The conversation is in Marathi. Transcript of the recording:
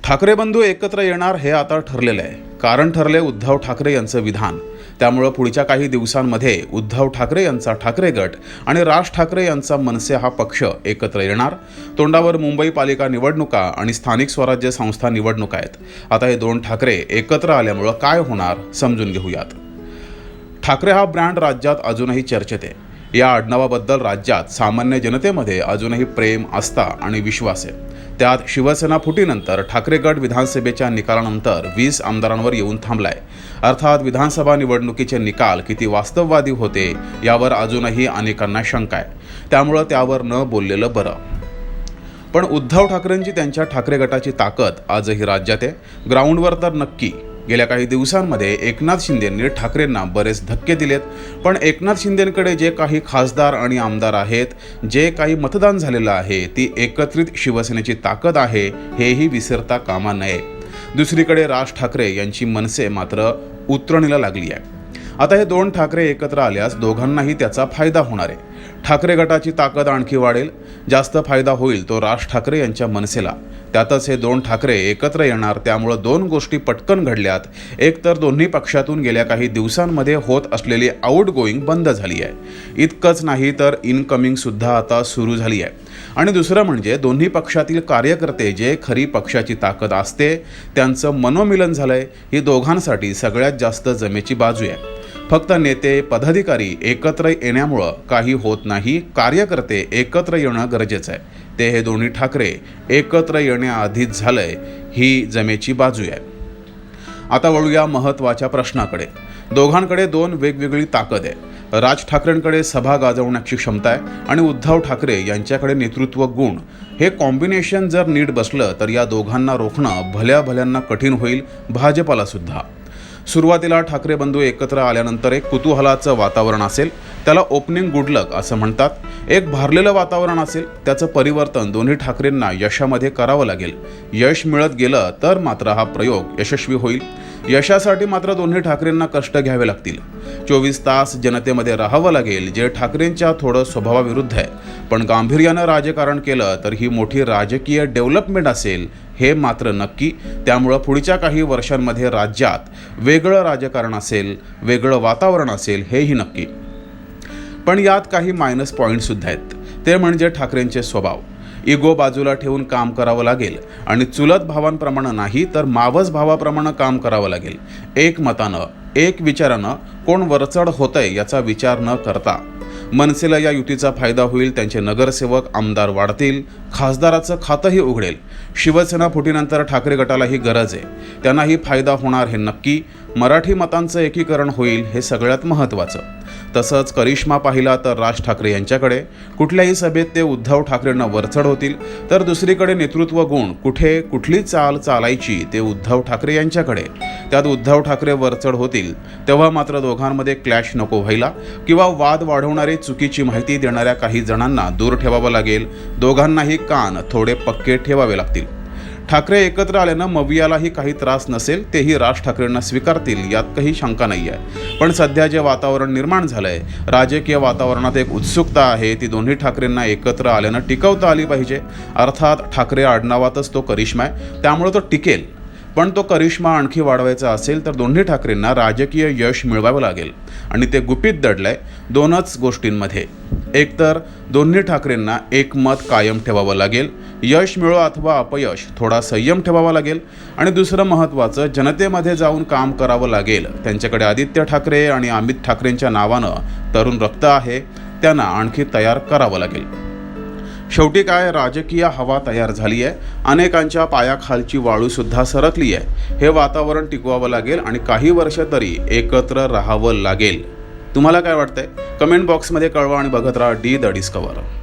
ठाकरे बंधू एकत्र येणार हे आता ठरलेलं आहे. कारण ठरले उद्धव ठाकरे यांचं विधान. त्यामुळे पुढच्या काही दिवसांमध्ये उद्धव ठाकरे यांचा ठाकरे गट आणि राज ठाकरे यांचा मनसे हा पक्ष एकत्र येणार. तोंडावर मुंबई पालिका निवडणुका आणि स्थानिक स्वराज्य संस्था निवडणुका आहेत. आता हे दोन ठाकरे एकत्र आल्यामुळे काय होणार समजून घेऊयात. ठाकरे हा ब्रँड राज्यात अजूनही चर्चेत आहे. या आडनावाबद्दल राज्यात सामान्य जनतेमध्ये अजूनही प्रेम, आस्था आणि विश्वास आहे. त्यात शिवसेना फुटीनंतर ठाकरे गट विधानसभेच्या निकालानंतर 20 आमदारांवर येऊन थांबलाय. अर्थात विधानसभा निवडणुकीचे निकाल किती वास्तववादी होते यावर अजूनही अनेकांना शंका आहे. त्यामुळे त्यावर न बोललेलं बरं. पण उद्धव ठाकरेंची त्यांच्या ठाकरे गटाची ताकद आजही राज्यात आहे. ग्राउंडवर तर नक्की. गेल्या काही दिवसांमध्ये एकनाथ शिंदेंनी ठाकरेंना बरेच धक्के दिलेत. पण एकनाथ शिंदेंकडे जे काही खासदार आणि आमदार आहेत, जे काही मतदान झालेलं आहे, ती एकत्रित शिवसेनेची ताकद आहे हेही विसरता कामा नये. दुसरीकडे राज ठाकरे यांची मनसे मात्र उतरणीला लागली आहे. आता हे दोन ठाकरे एकत्र आल्यास दोघांनाही त्याचा फायदा होणार आहे. ठाकरे गटाची ताकद आणखी वाढेल. जास्त फायदा होईल तो राज ठाकरे यांच्या मनसेला. त्यातच हे दोन ठाकरे एकत्र येणार. त्यामुळे दोन गोष्टी पटकन घडल्यात. एक तर दोन्ही पक्षातून गेल्या काही दिवसांमध्ये होत असलेली आउट गोईंग बंद झाली आहे. इतकंच नाही तर इनकमिंग सुद्धा आता सुरू झाली आहे. आणि दुसरं म्हणजे दोन्ही पक्षातील कार्यकर्ते जे खरी पक्षाची ताकद असते त्यांचं मनोमिलन झालंय. ही दोघांसाठी सगळ्यात जास्त जमेची बाजू आहे. फक्त नेते पदाधिकारी एकत्र येण्यामुळं काही होत नाही. कार्यकर्ते एकत्र येणं गरजेचं आहे. ते हे दोन्ही ठाकरे एकत्र येण्याआधीच झालंय. ही जमेची बाजू आहे. आता वळूया महत्त्वाच्या प्रश्नाकडे. दोघांकडे दोन वेगवेगळी ताकद आहे. राज ठाकरेंकडे सभा गाजवण्याची क्षमता आहे आणि उद्धव ठाकरे यांच्याकडे नेतृत्व गुण. हे कॉम्बिनेशन जर नीट बसलं तर या दोघांना रोखणं भल्या भल्यांना कठीण होईल, भाजपाला सुद्धा. सुरुवातीला ठाकरे बंधू एकत्र आल्यानंतर एक कुतूहलाचं वातावरण असेल. त्याला ओपनिंग गुड लक असं म्हणतात. एक भारलेलं वातावरण असेल. त्याचं परिवर्तन दोन्ही ठाकरेंना यशामध्ये करावं लागेल. यश मिळत गेलं तर मात्र हा प्रयोग यशस्वी होईल. यशासाठी मात्र दोन्ही ठाकरेंना कष्ट घ्यावे लागतील. 24 तास जनतेमध्ये राहावं लागेल, जे ठाकरेंच्या थोडं स्वभावाविरुद्ध आहे. पण गांभीर्यानं राजकारण केलं तर ही मोठी राजकीय डेव्हलपमेंट असेल हे मात्र नक्की. त्यामुळं पुढच्या काही वर्षांमध्ये राज्यात वेगळं राजकारण असेल, वेगळं वातावरण असेल हेही नक्की. पण यात काही मायनस पॉईंटसुद्धा आहेत. ते म्हणजे ठाकरेंचे स्वभाव. इगो बाजूला ठेवून काम करावं लागेल आणि चुलत भावांप्रमाणे नाही तर मावस भावाप्रमाणे काम करावं लागेल. एक मतानं, एक विचारानं कोण वरचढ होतंय याचा विचार न करता. मनसेला या युतीचा फायदा होईल. त्यांचे नगरसेवक, आमदार वाढतील. खासदाराचं खातंही उघडेल. शिवसेना फुटीनंतर ठाकरे गटालाही गरज आहे. त्यांनाही फायदा होणार हे नक्की. मराठी मतांचं एकीकरण होईल हे सगळ्यात महत्त्वाचं. तसंच करिश्मा पाहिला तर राज ठाकरे यांच्याकडे. कुठल्याही सभेत ते उद्धव ठाकरेंना वरचढ होतील. तर दुसरीकडे नेतृत्व गुण, कुठे कुठली चाल चालायची ते उद्धव ठाकरे यांच्याकडे. त्यात उद्धव ठाकरे वरचढ होतील तेव्हा मात्र दोघांमध्ये क्लॅश नको व्हायला किंवा वाद वाढवणारी चुकीची माहिती देणाऱ्या काही जणांना दूर ठेवावं लागेल. दोघांनाही कान थोडे पक्के ठेवावे लागतील. ठाकरे एकत्र आल्यानं मवियालाही काही त्रास नसेल. तेही राज ठाकरेंना स्वीकारतील यात काही शंका नाही आहे. पण सध्या जे वातावरण निर्माण झालंय, राजकीय वातावरणात एक उत्सुकता आहे. ती दोन्ही ठाकरेंना एकत्र आल्यानं टिकवता आली पाहिजे. अर्थात ठाकरे आडनावातच तो करिश्मा आहे, त्यामुळे तो टिकेल. पण तो करिश्मा आणखी वाढवायचा असेल तर दोन्ही ठाकरेंना राजकीय यश मिळवावं लागेल. आणि ते गुपित दडलंय दोनच गोष्टींमध्ये. एक तर दोन्ही ठाकरेंना एक मत कायम ठेवावं लागेल. यश मिळो अथवा अपयश, थोडा संयम ठेवावा लागेल. आणि दुसरं महत्त्वाचं, जनतेमध्ये जाऊन काम करावं लागेल. त्यांच्याकडे आदित्य ठाकरे आणि अमित ठाकरेंच्या नावानं तरुण रक्त आहे. त्यांना आणखी तयार करावं लागेल. शेवटी काय, राजकीय हवा तयार झाली आहे. अनेकांच्या पायाखालची वाळूसुद्धा सरकली आहे. हे वातावरण टिकवावं लागेल आणि काही वर्ष तरी एकत्र राहावं लागेल. तुम्हाला काय वाटतंय? कमेंट बॉक्समध्ये कळवा आणि बघत राहा डी द डिस्कवर.